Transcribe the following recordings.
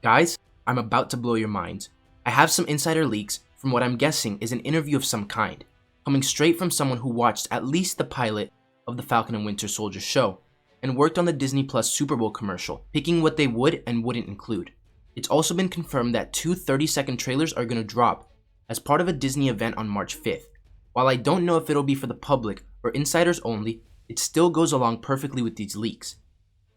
Guys, I'm about to blow your minds. I have some insider leaks from what I'm guessing is an interview of some kind, coming straight from someone who watched at least the pilot of the Falcon and Winter Soldier show, and worked on the Disney Plus Super Bowl commercial, picking what they would and wouldn't include. It's also been confirmed that two 30-second trailers are going to drop as part of a Disney event on March 5th. While I don't know if it'll be for the public or insiders only, it still goes along perfectly with these leaks.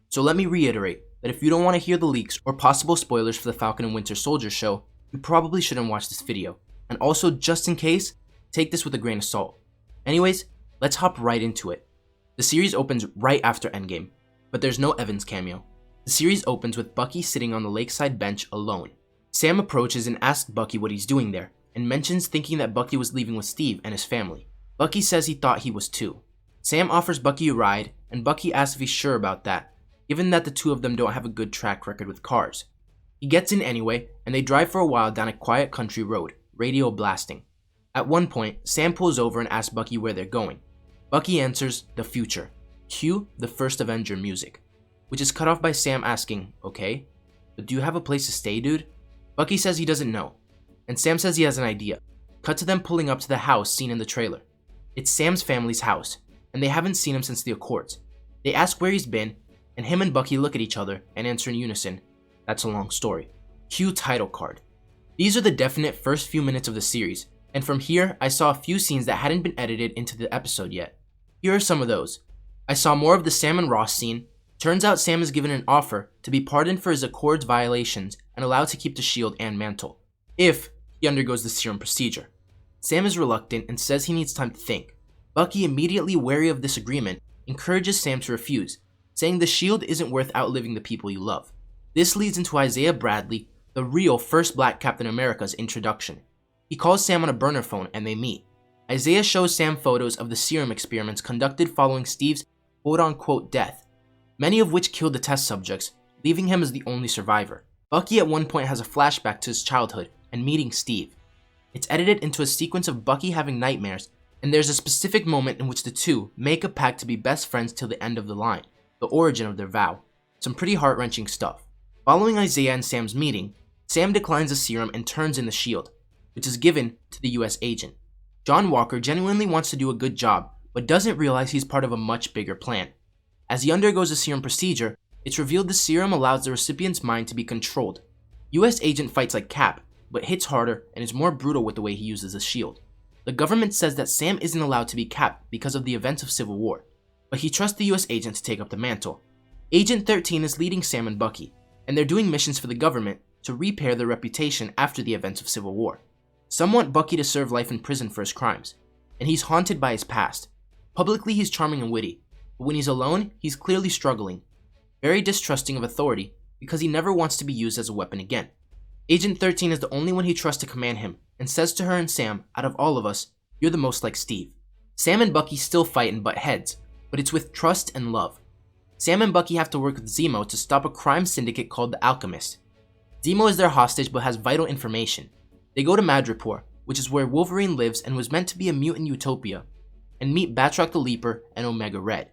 So let me reiterate that if you don't want to hear the leaks or possible spoilers for the Falcon and Winter Soldier show, you probably shouldn't watch this video. And also, just in case, take this with a grain of salt. Anyways, let's hop right into it. The series opens right after Endgame, but there's no Evans cameo. The series opens with Bucky sitting on the lakeside bench alone. Sam approaches and asks Bucky what he's doing there, and mentions thinking that Bucky was leaving with Steve and his family. Bucky says he thought he was too. Sam offers Bucky a ride, and Bucky asks if he's sure about that, given that the two of them don't have a good track record with cars. He gets in anyway, and they drive for a while down a quiet country road, radio blasting. At one point, Sam pulls over and asks Bucky where they're going. Bucky answers, the future. Cue the first Avenger music, which is cut off by Sam asking, okay, but do you have a place to stay, dude? Bucky says he doesn't know, and Sam says he has an idea. Cut to them pulling up to the house seen in the trailer. It's Sam's family's house, and they haven't seen him since the Accords. They ask where he's been, and him and Bucky look at each other and answer in unison, that's a long story. Cue title card. These are the definite first few minutes of the series, and from here I saw a few scenes that hadn't been edited into the episode yet. Here are some of those. I saw more of the Sam and Ross scene. Turns out Sam is given an offer to be pardoned for his Accords violations and allowed to keep the shield and mantle, if he undergoes the serum procedure. Sam is reluctant and says he needs time to think. Bucky, immediately wary of this agreement, encourages Sam to refuse, saying the shield isn't worth outliving the people you love. This leads into Isaiah Bradley, the real first black Captain America's introduction. He calls Sam on a burner phone and they meet. Isaiah shows Sam photos of the serum experiments conducted following Steve's quote-unquote death, many of which killed the test subjects, leaving him as the only survivor. Bucky at one point has a flashback to his childhood and meeting Steve. It's edited into a sequence of Bucky having nightmares, and there's a specific moment in which the two make a pact to be best friends till the end of the line, the origin of their vow. Some pretty heart-wrenching stuff. Following Isaiah and Sam's meeting, Sam declines the serum and turns in the shield, which is given to the US agent. John Walker genuinely wants to do a good job, but doesn't realize he's part of a much bigger plan. As he undergoes a serum procedure, it's revealed the serum allows the recipient's mind to be controlled. US agent fights like Cap, but hits harder and is more brutal with the way he uses the shield. The government says that Sam isn't allowed to be Cap because of the events of Civil War, but he trusts the US agent to take up the mantle. Agent 13 is leading Sam and Bucky, and they're doing missions for the government to repair their reputation after the events of Civil War. Some want Bucky to serve life in prison for his crimes, and he's haunted by his past. Publicly he's charming and witty, but when he's alone, he's clearly struggling. Very distrusting of authority because he never wants to be used as a weapon again. Agent 13 is the only one he trusts to command him, and says to her and Sam, out of all of us, you're the most like Steve. Sam and Bucky still fight and butt heads, but it's with trust and love. Sam and Bucky have to work with Zemo to stop a crime syndicate called the Alchemist. Zemo is their hostage but has vital information. They go to Madripoor, which is where Wolverine lives and was meant to be a mutant utopia, and meet Batroc the Leaper and Omega Red.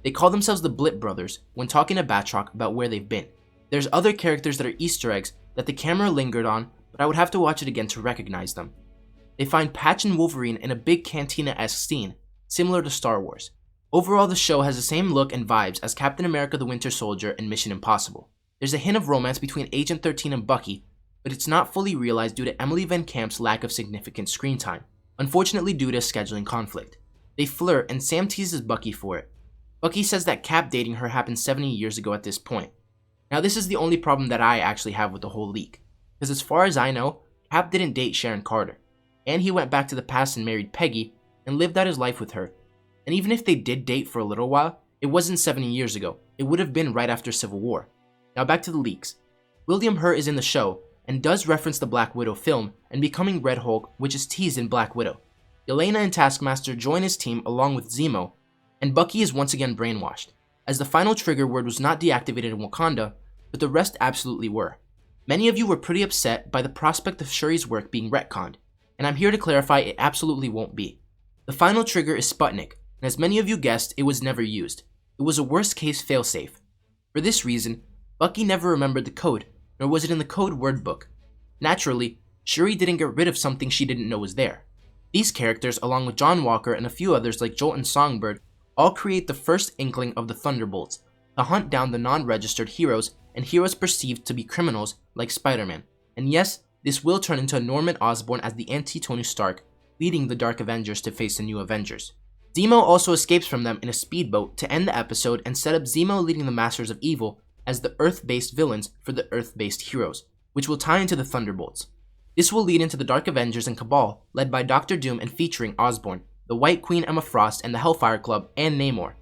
They call themselves the Blip Brothers when talking to Batroc about where they've been. There's other characters that are Easter eggs that the camera lingered on, but I would have to watch it again to recognize them. They find Patch and Wolverine in a big cantina-esque scene, similar to Star Wars. Overall, the show has the same look and vibes as Captain America the Winter Soldier and Mission Impossible. There's a hint of romance between Agent 13 and Bucky, but it's not fully realized due to Emily Van Camp's lack of significant screen time, unfortunately due to scheduling conflict. They flirt and Sam teases Bucky for it. Bucky says that Cap dating her happened 70 years ago at this point. Now this is the only problem that I actually have with the whole leak, because as far as I know, Cap didn't date Sharon Carter, and he went back to the past and married Peggy and lived out his life with her. And even if they did date for a little while, it wasn't 70 years ago, it would have been right after Civil War. Now back to the leaks. William Hurt is in the show, and does reference the Black Widow film and becoming Red Hulk, which is teased in Black Widow. Yelena and Taskmaster join his team along with Zemo, and Bucky is once again brainwashed, as the final trigger word was not deactivated in Wakanda, but the rest absolutely were. Many of you were pretty upset by the prospect of Shuri's work being retconned, and I'm here to clarify it absolutely won't be. The final trigger is Sputnik, and as many of you guessed, it was never used. It was a worst case failsafe. For this reason, Bucky never remembered the code, nor was it in the code word book. Naturally, Shuri didn't get rid of something she didn't know was there. These characters, along with John Walker and a few others like Jolt and Songbird, all create the first inkling of the Thunderbolts, to hunt down the non-registered heroes and heroes perceived to be criminals like Spider-Man. And yes, this will turn into Norman Osborn as the anti-Tony Stark, leading the Dark Avengers to face the new Avengers. Zemo also escapes from them in a speedboat to end the episode and set up Zemo leading the Masters of Evil as the Earth-based villains for the Earth-based heroes, which will tie into the Thunderbolts. This will lead into the Dark Avengers and Cabal, led by Doctor Doom and featuring Osborn, the White Queen Emma Frost and the Hellfire Club, and Namor.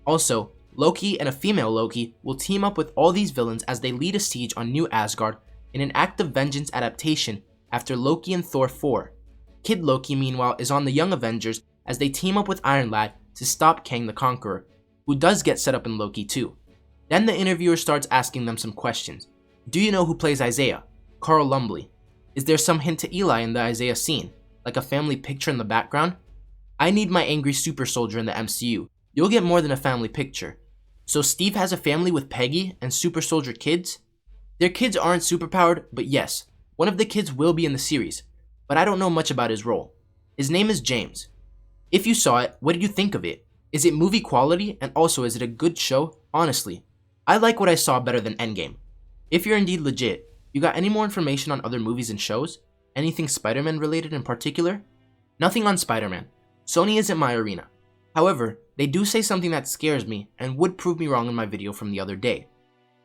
Also, Loki and a female Loki will team up with all these villains as they lead a siege on New Asgard in an act of vengeance adaptation after Loki and Thor 4. Kid Loki, meanwhile, is on the Young Avengers as they team up with Iron Lad to stop Kang the Conqueror, who does get set up in Loki too. Then the interviewer starts asking them some questions. Do you know who plays Isaiah? Carl Lumbly. Is there some hint to Eli in the Isaiah scene, like a family picture in the background? I need my angry super soldier in the MCU. You'll get more than a family picture. So Steve has a family with Peggy and super soldier kids? Their kids aren't superpowered, but yes, one of the kids will be in the series, but I don't know much about his role. His name is James. If you saw it, what did you think of it? Is it movie quality, and also is it a good show? Honestly, I like what I saw better than Endgame. If you're indeed legit, you got any more information on other movies and shows? Anything Spider-Man related in particular? Nothing on Spider-Man. Sony isn't my arena. However, they do say something that scares me and would prove me wrong in my video from the other day.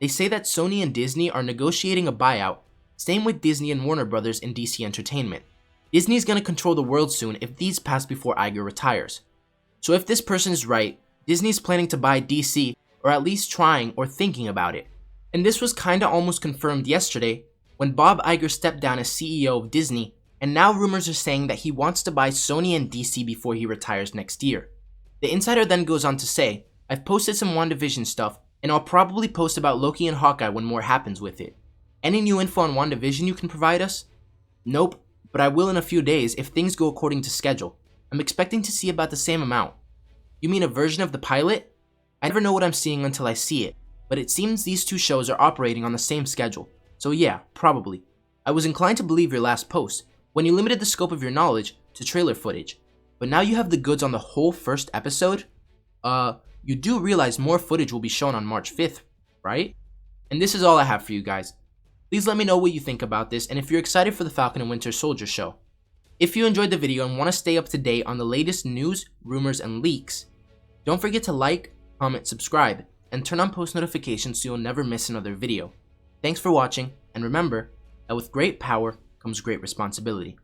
They say that Sony and Disney are negotiating a buyout, same with Disney and Warner Brothers in DC Entertainment. Disney's gonna control the world soon if these pass before Iger retires. So if this person is right, Disney's planning to buy DC, or at least trying or thinking about it. And this was kinda almost confirmed yesterday when Bob Iger stepped down as CEO of Disney, and now rumors are saying that he wants to buy Sony and DC before he retires next year. The insider then goes on to say, I've posted some WandaVision stuff, and I'll probably post about Loki and Hawkeye when more happens with it. Any new info on WandaVision you can provide us? Nope, but I will in a few days if things go according to schedule. I'm expecting to see about the same amount. You mean a version of the pilot? I never know what I'm seeing until I see it, but it seems these two shows are operating on the same schedule. So yeah, probably. I was inclined to believe your last post, when you limited the scope of your knowledge to trailer footage. But now you have the goods on the whole first episode? You do realize more footage will be shown on March 5th, right? And this is all I have for you guys. Please let me know what you think about this and if you're excited for the Falcon and Winter Soldier show. If you enjoyed the video and want to stay up to date on the latest news, rumors, and leaks, don't forget to like, comment, subscribe, and turn on post notifications so you'll never miss another video. Thanks for watching, and remember that with great power comes great responsibility.